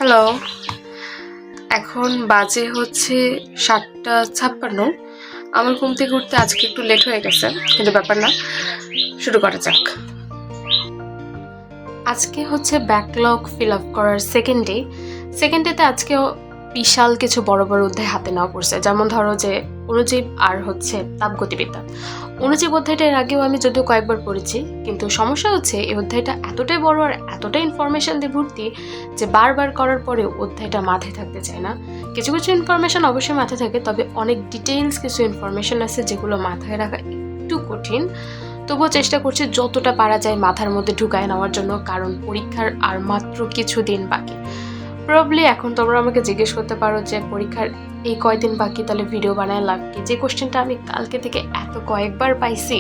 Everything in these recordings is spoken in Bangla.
হ্যালো, এখন বাজে হচ্ছে ৭টা ৫৬। আমার ঘুম থেকে উঠতে আজকে একটু লেট হয়ে গেছে, কিন্তু ব্যাপার না, শুরু করা যাক। আজকে হচ্ছে ব্যাকলগ ফিল আপ করার সেকেন্ড ডে। সেকেন্ড ডেতে আজকে বিশাল কিছু বড় বড় অধ্যায় হাতে নেওয়া পড়ছে, যেমন ধরো যে অণুজীব আর হচ্ছে তাপগতিবিদ্যা। অণুজীব অধ্যায়টা এর আগেও আমি যদিও কয়েকবার পড়েছি, কিন্তু সমস্যা হচ্ছে এই অধ্যায়টা এতটাই বড় আর এতটাই ইনফরমেশন দিয়ে ভর্তি যে বারবার করার পরেও অধ্যায়টা মাথায় থাকতে চায় না। কিছু কিছু ইনফরমেশন অবশ্যই মাথায় থাকে, তবে অনেক ডিটেইলস কিছু ইনফরমেশন আছে যেগুলো মাথায় রাখা একটু কঠিন। তবুও চেষ্টা করছি যতটা পারা যায় মাথার মধ্যে ঢুকায় নেওয়ার জন্য, কারণ পরীক্ষার আর মাত্র কিছু দিন বাকি। প্রবাবলি এখন তোমরা আমাকে জিজ্ঞেস করতে পারো যে পরীক্ষার এই কয়দিন বাকি, তাহলে ভিডিও বানায় লাভ কি? যে কোশ্চেনটা আমি কালকে থেকে এত কয়েকবার পাইছি,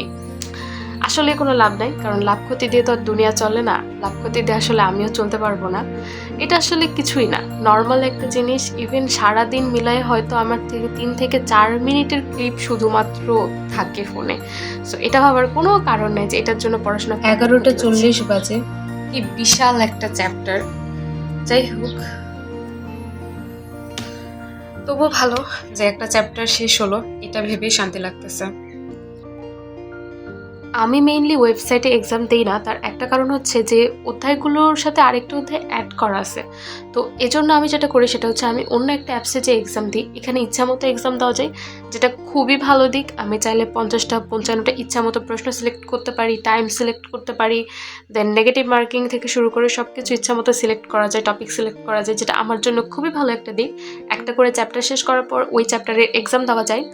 আসলে কোনো লাভ নাই, কারণ লাভ ক্ষতি দিয়ে তো আর দুনিয়া চলে না। লাভ ক্ষতি দিয়ে আসলে আমিও চলতে পারবো না। এটা আসলে কিছুই না, নর্মাল একটা জিনিস। ইভেন সারাদিন মিলায় হয়তো আমার থেকে 3 থেকে 4 মিনিটের ক্লিপ শুধুমাত্র থাকে ফোনে। সো এটা ভাবার কোনো কারণ নেই যে এটার জন্য পড়াশোনা। 11টা 40 বাজে, কি বিশাল একটা চ্যাপ্টার। যাই হোক, তবুও ভালো যে একটা চ্যাপ্টার শেষ হলো, এটা ভেবেই শান্তি লাগতেছে। আমি মেইনলি ওয়েবসাইটে এক্সাম দেই না, তার একটা কারণ হচ্ছে যে অধ্যায়গুলোর সাথে আরেকটা অধ্যায় অ্যাড করা আছে। তো এজন্য আমি যেটা করি সেটা হচ্ছে আমি অন্য একটা অ্যাপসে যে এক্সাম দিই, এখানে ইচ্ছা মতো এক্সাম দেওয়া যায়, যেটা খুবই ভালো দিক। আমি চাইলে 50টা 55টা ইচ্ছা মতো প্রশ্ন সিলেক্ট করতে পারি, টাইম সিলেক্ট করতে পারি, দেন নেগেটিভ মার্কিং থেকে শুরু করে সব কিছু ইচ্ছা মতো সিলেক্ট করা যায়, টপিক সিলেক্ট করা যায়, যেটা আমার জন্য খুবই ভালো একটা দিক। একটা করে চ্যাপ্টার শেষ করার পর ওই চ্যাপ্টারের এক্সাম দেওয়া যায়।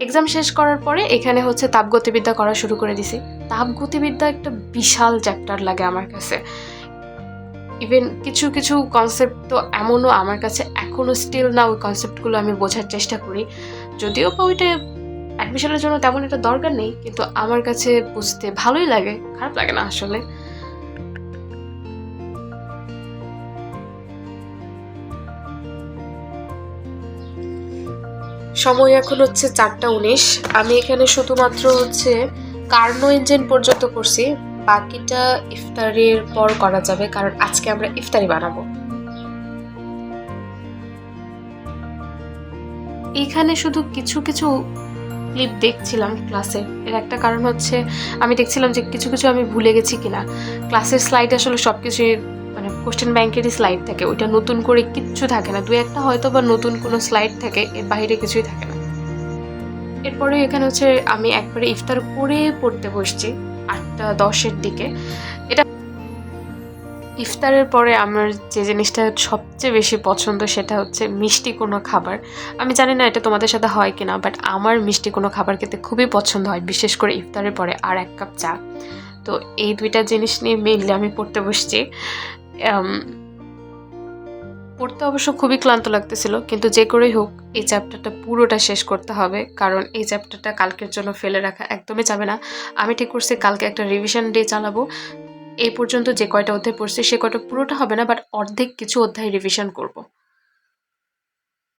এক্সাম শেষ করার পরে এখানে হচ্ছে তাপগতিবিদ্যা করা শুরু করে দিছি। তাপগতিবিদ্যা একটা বিশাল চ্যাপ্টার লাগে আমার কাছে। ইভেন কিছু কিছু কনসেপ্ট তো এমনও আমার কাছে এখনও স্টিল না, ওই কনসেপ্টগুলো আমি বোঝার চেষ্টা করি, যদিও বা ওইটা অ্যাডমিশনের জন্য তেমন একটা দরকার নেই, কিন্তু আমার কাছে বুঝতে ভালোই লাগে, খারাপ লাগে না আসলে। সময় এখন হচ্ছে 4টা 19। আমি এখানে শুধুমাত্র হচ্ছে কার্নো ইঞ্জিন পর্যন্ত করছি, বাকিটা ইফতারের পর করা যাবে, কারণ আজকে আমরা ইফতারি বানাবো। এখানে শুধু কিছু কিছু ক্লিপ দেখছিলাম ক্লাসের। এর একটা কারণ হচ্ছে আমি দেখছিলাম যে কিছু কিছু আমি ভুলে গেছি কিনা। ক্লাসের স্লাইড আসলে সব কিছুই মানে কোশ্চেন ব্যাংকেরই স্লাইড থাকে, ওইটা নতুন করে কিচ্ছু থাকে না, দু একটা হয়তো বা নতুন কোনো স্লাইড থাকে, এর বাইরে কিছুই থাকে না। এরপরে এখানে হচ্ছে আমি একবারে ইফতার করে পড়তে বসছি 8টা 10-এর দিকে। এটা ইফতারের পরে আমার যে জিনিসটা সবচেয়ে বেশি পছন্দ সেটা হচ্ছে মিষ্টি কোনো খাবার। আমি জানি না এটা তোমাদের সাথে হয় কিনা, বাট আমার মিষ্টি কোনো খাবার খেতে খুবই পছন্দ হয়, বিশেষ করে ইফতারের পরে, আর 1 কাপ চা। তো এই দুইটা জিনিস নিয়ে মেইনলি আমি পড়তে বসছি। পড়তে অবশ্য খুবই ক্লান্ত লাগতেছিল, কিন্তু যে করেই হোক এই চ্যাপ্টারটা পুরোটা শেষ করতে হবে, কারণ এই চ্যাপ্টারটা কালকের জন্য ফেলে রাখা একদমই যাবে না। আমি ঠিক করছি কালকে একটা রিভিশন ডে চালাবো। এই পর্যন্ত যে কয়টা অধ্যায় পড়ছি সে কয়টা পুরোটা হবে না, বাট অর্ধেক কিছু অধ্যায় রিভিশন করব।